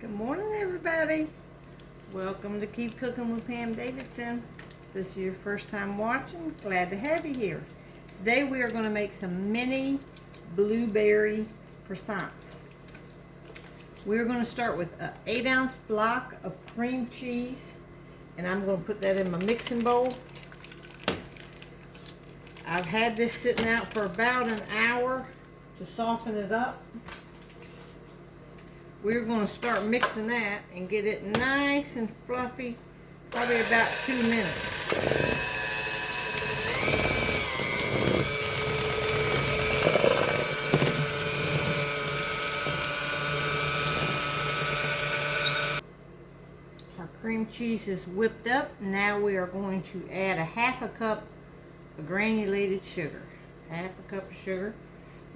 Good morning, everybody. Welcome to Keep Cooking with Pam Davidson. If this is your first time watching, glad to have you here. Today we are going to make some mini blueberry croissants. We're going to start with an 8-ounce block of cream cheese, and I'm going to put that in my mixing bowl. I've had this sitting out for about an hour to soften it up. We're going to start mixing that and get it nice and fluffy, probably about 2 minutes. Our cream cheese is whipped up. Now we are going to add a half a cup of granulated sugar. Half a cup of sugar.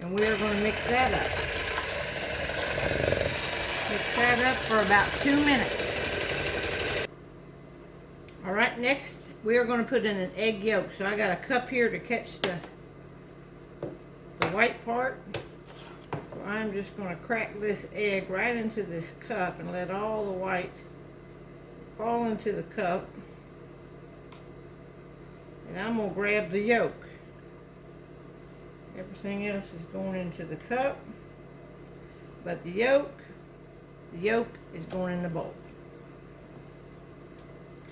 And we are going to mix that up. Mix that up for about 2 minutes. Alright, next we are going to put in an egg yolk. So I got a cup here to catch the white part. So I'm just going to crack this egg right into this cup and let all the white fall into the cup. And I'm going to grab the yolk. Everything else is going into the cup. But the yolk is going in the bowl.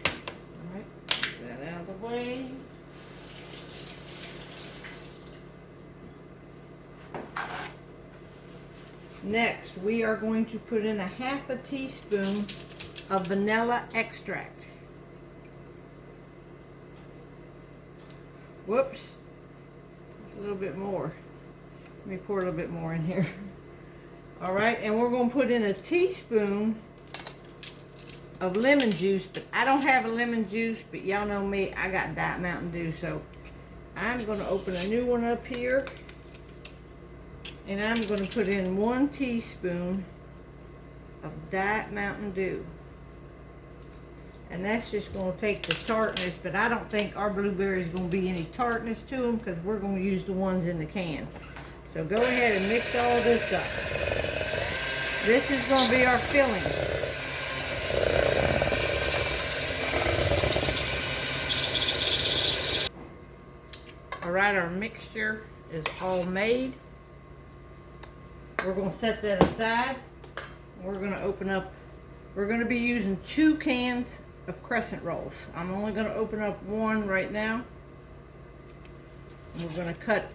Alright, get that out of the way. Next, we are going to put in a half a teaspoon of vanilla extract. Whoops, that's a little bit more. Let me pour a little bit more in here. Alright, and we're going to put in a teaspoon of lemon juice, but I don't have a lemon juice, but y'all know me, I got Diet Mountain Dew, so I'm going to open a new one up here, and I'm going to put in 1 teaspoon of Diet Mountain Dew. And that's just going to take the tartness, but I don't think our blueberries are going to be any tartness to them because we're going to use the ones in the can. So go ahead and mix all this up. This is going to be our filling. Alright, our mixture is all made. We're going to set that aside. We're going to open up, we're going to be using 2 cans of crescent rolls. I'm only going to open up 1 right now. And we're going to cut,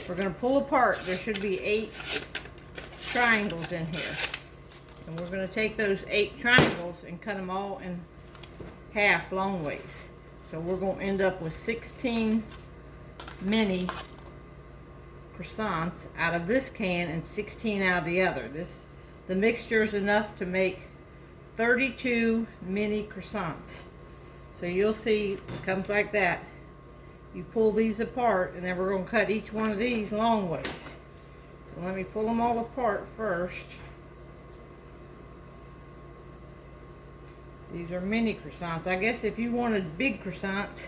we're going to pull apart. There should be 8 triangles in here. And we're going to take those 8 triangles and cut them all in half long ways. So we're going to end up with 16 mini croissants out of this can and 16 out of the other. The mixture is enough to make 32 mini croissants. So you'll see it comes like that. You pull these apart, and then we're going to cut each one of these long ways. So let me pull them all apart first. These are mini croissants. I guess if you wanted big croissants,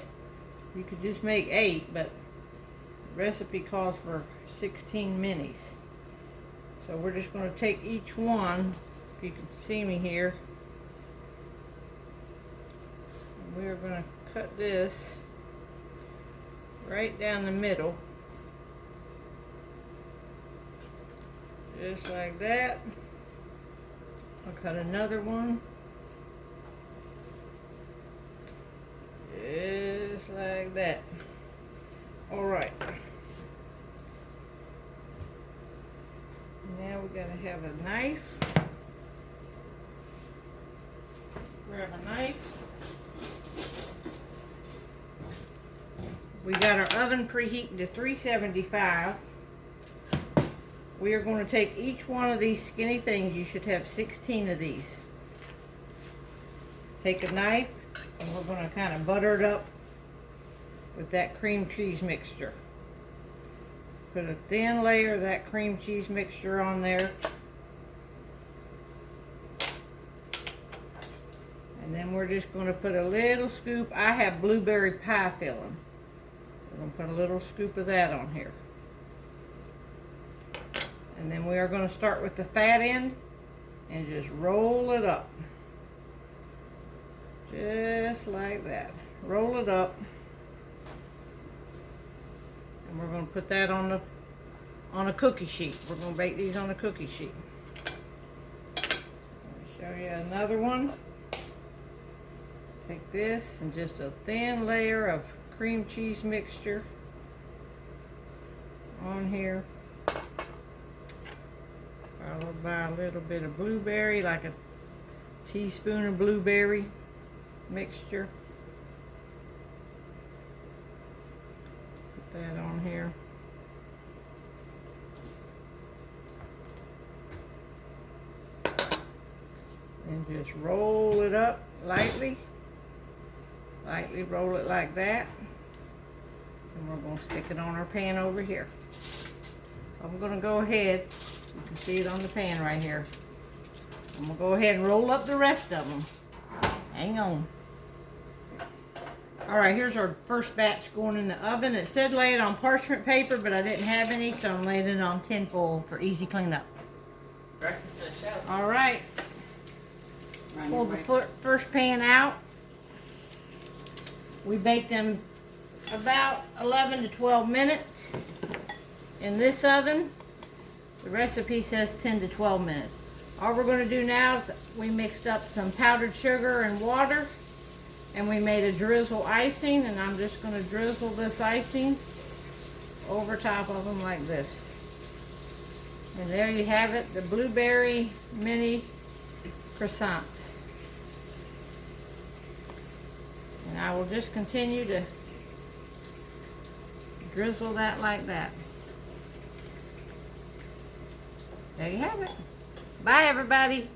you could just make 8, but the recipe calls for 16 minis. So we're just going to take each one, if you can see me here. We're going to cut this right down the middle. Just like that. I'll cut another one. Just like that. Alright. Now we gotta have a knife. Grab a knife. We got our oven preheating to 375. We are going to take each one of these skinny things. You should have 16 of these. Take a knife, and we're going to kind of butter it up with that cream cheese mixture. Put a thin layer of that cream cheese mixture on there. And then we're just going to put a little scoop. I have blueberry pie filling. We're going to put a little scoop of that on here. And then we are going to start with the fat end and just roll it up. Just like that. Roll it up. And we're going to put that on a cookie sheet. We're going to bake these on a cookie sheet. Let me show you another one. Take this and just a thin layer of cream cheese mixture on here, followed by a little bit of blueberry, like a teaspoon of blueberry mixture. Put that on here. And just roll it up lightly. Lightly roll it like that. And we're going to stick it on our pan over here. So I'm going to go ahead, you can see it on the pan right here. I'm going to go ahead and roll up the rest of them. Hang on. Alright, here's our first batch going in the oven. It said lay it on parchment paper, but I didn't have any, so I'm laying it on tin foil for easy cleanup. Alright. Pull the first pan out. We baked them about 11 to 12 minutes in this oven. The recipe says 10 to 12 minutes. All we're going to do now is we mixed up some powdered sugar and water, and we made a drizzle icing, and I'm just going to drizzle this icing over top of them like this. And there you have it, the blueberry mini croissants. And I will just continue to drizzle that like that. There you have it. Bye, everybody.